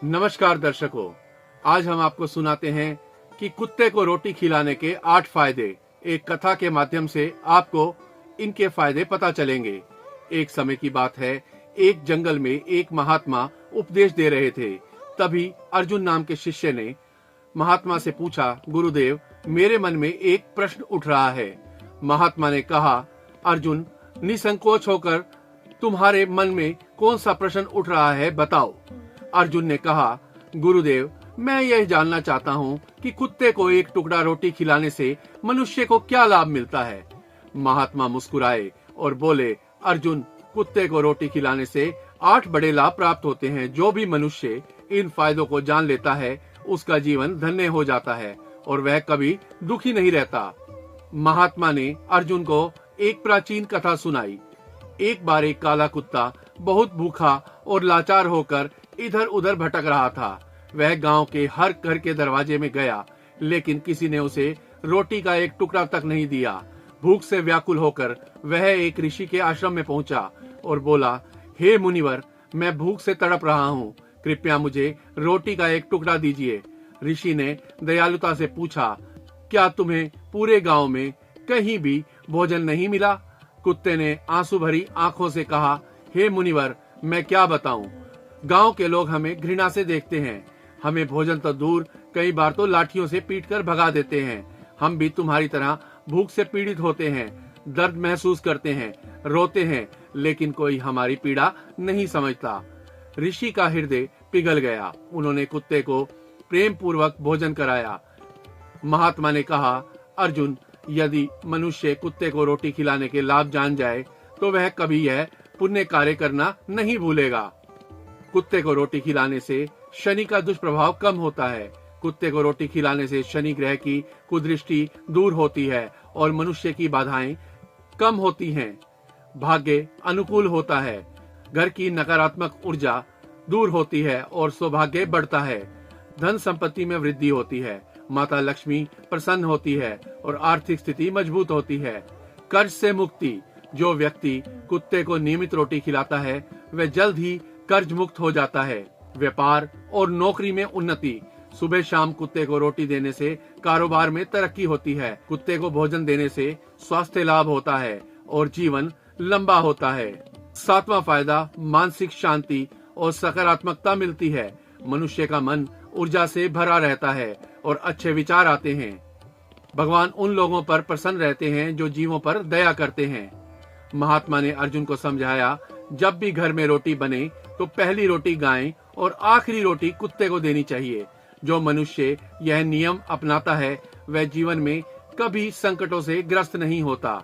नमस्कार दर्शकों, आज हम आपको सुनाते हैं कि कुत्ते को रोटी खिलाने के 8 फायदे। एक कथा के माध्यम से आपको इनके फायदे पता चलेंगे। एक समय की बात है, एक जंगल में एक महात्मा उपदेश दे रहे थे। तभी अर्जुन नाम के शिष्य ने महात्मा से पूछा, गुरुदेव, मेरे मन में एक प्रश्न उठ रहा है। महात्मा ने कहा, अर्जुन, निसंकोच होकर तुम्हारे मन में कौन सा प्रश्न उठ रहा है, बताओ। अर्जुन ने कहा, गुरुदेव, मैं यह जानना चाहता हूँ कि कुत्ते को एक टुकड़ा रोटी खिलाने से मनुष्य को क्या लाभ मिलता है। महात्मा मुस्कुराए और बोले, अर्जुन, कुत्ते को रोटी खिलाने से 8 बड़े लाभ प्राप्त होते हैं। जो भी मनुष्य इन फायदों को जान लेता है, उसका जीवन धन्य हो जाता है और वह कभी दुखी नहीं रहता। महात्मा ने अर्जुन को एक प्राचीन कथा सुनाई। एक बार एक काला कुत्ता बहुत भूखा और लाचार होकर इधर उधर भटक रहा था। वह गांव के हर घर के दरवाजे में गया, लेकिन किसी ने उसे रोटी का एक टुकड़ा तक नहीं दिया। भूख से व्याकुल होकर वह एक ऋषि के आश्रम में पहुंचा और बोला, हे मुनिवर, मैं भूख से तड़प रहा हूँ, कृपया मुझे रोटी का एक टुकड़ा दीजिए। ऋषि ने दयालुता से पूछा, क्या तुम्हें पूरे गांव में कहीं भी भोजन नहीं मिला? कुत्ते ने आंसू भरी आंखों से कहा, हे मुनिवर, मैं क्या बताऊं, गांव के लोग हमें घृणा से देखते हैं। हमें भोजन तो दूर, कई बार तो लाठियों से पीटकर भगा देते हैं। हम भी तुम्हारी तरह भूख से पीड़ित होते हैं, दर्द महसूस करते हैं, रोते हैं, लेकिन कोई हमारी पीड़ा नहीं समझता। ऋषि का हृदय पिघल गया। उन्होंने कुत्ते को प्रेम पूर्वक भोजन कराया। महात्मा ने कहा, अर्जुन, यदि मनुष्य कुत्ते को रोटी खिलाने के लाभ जान जाए तो वह कभी यह पुण्य कार्य करना नहीं भूलेगा। कुत्ते को रोटी खिलाने से शनि का दुष्प्रभाव कम होता है। कुत्ते को रोटी खिलाने से शनि ग्रह की कुदृष्टि दूर होती है और मनुष्य की बाधाएं कम होती हैं। भाग्य अनुकूल होता है, घर की नकारात्मक ऊर्जा दूर होती है और सौभाग्य बढ़ता है। धन संपत्ति में वृद्धि होती है, माता लक्ष्मी प्रसन्न होती है और आर्थिक स्थिति मजबूत होती है। कर्ज से मुक्ति। जो व्यक्ति कुत्ते को नियमित रोटी खिलाता है, वह जल्द ही कर्ज मुक्त हो जाता है। व्यापार और नौकरी में उन्नति। सुबह शाम कुत्ते को रोटी देने से कारोबार में तरक्की होती है। कुत्ते को भोजन देने से स्वास्थ्य लाभ होता है और जीवन लंबा होता है। 7वां फायदा, मानसिक शांति और सकारात्मकता मिलती है। मनुष्य का मन ऊर्जा से भरा रहता है और अच्छे विचार आते हैं। भगवान उन लोगों पर प्रसन्न रहते हैं जो जीवों पर दया करते हैं। महात्मा ने अर्जुन को समझाया, जब भी घर में रोटी बने तो पहली रोटी गाय और आखिरी रोटी कुत्ते को देनी चाहिए। जो मनुष्य यह नियम अपनाता है, वह जीवन में कभी संकटों से ग्रस्त नहीं होता।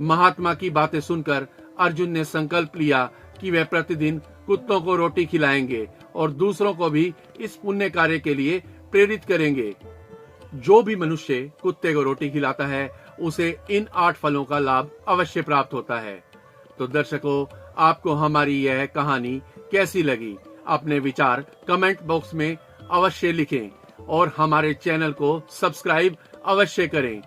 महात्मा की बातें सुनकर अर्जुन ने संकल्प लिया कि वह प्रतिदिन कुत्तों को रोटी खिलाएंगे और दूसरों को भी इस पुण्य कार्य के लिए प्रेरित करेंगे। जो भी मनुष्य कुत्ते को रोटी खिलाता है, उसे इन 8 फलों का लाभ अवश्य प्राप्त होता है। तो दर्शकों, आपको हमारी यह कहानी कैसी लगी? अपने विचार कमेंट बॉक्स में अवश्य लिखें और हमारे चैनल को सब्सक्राइब अवश्य करें।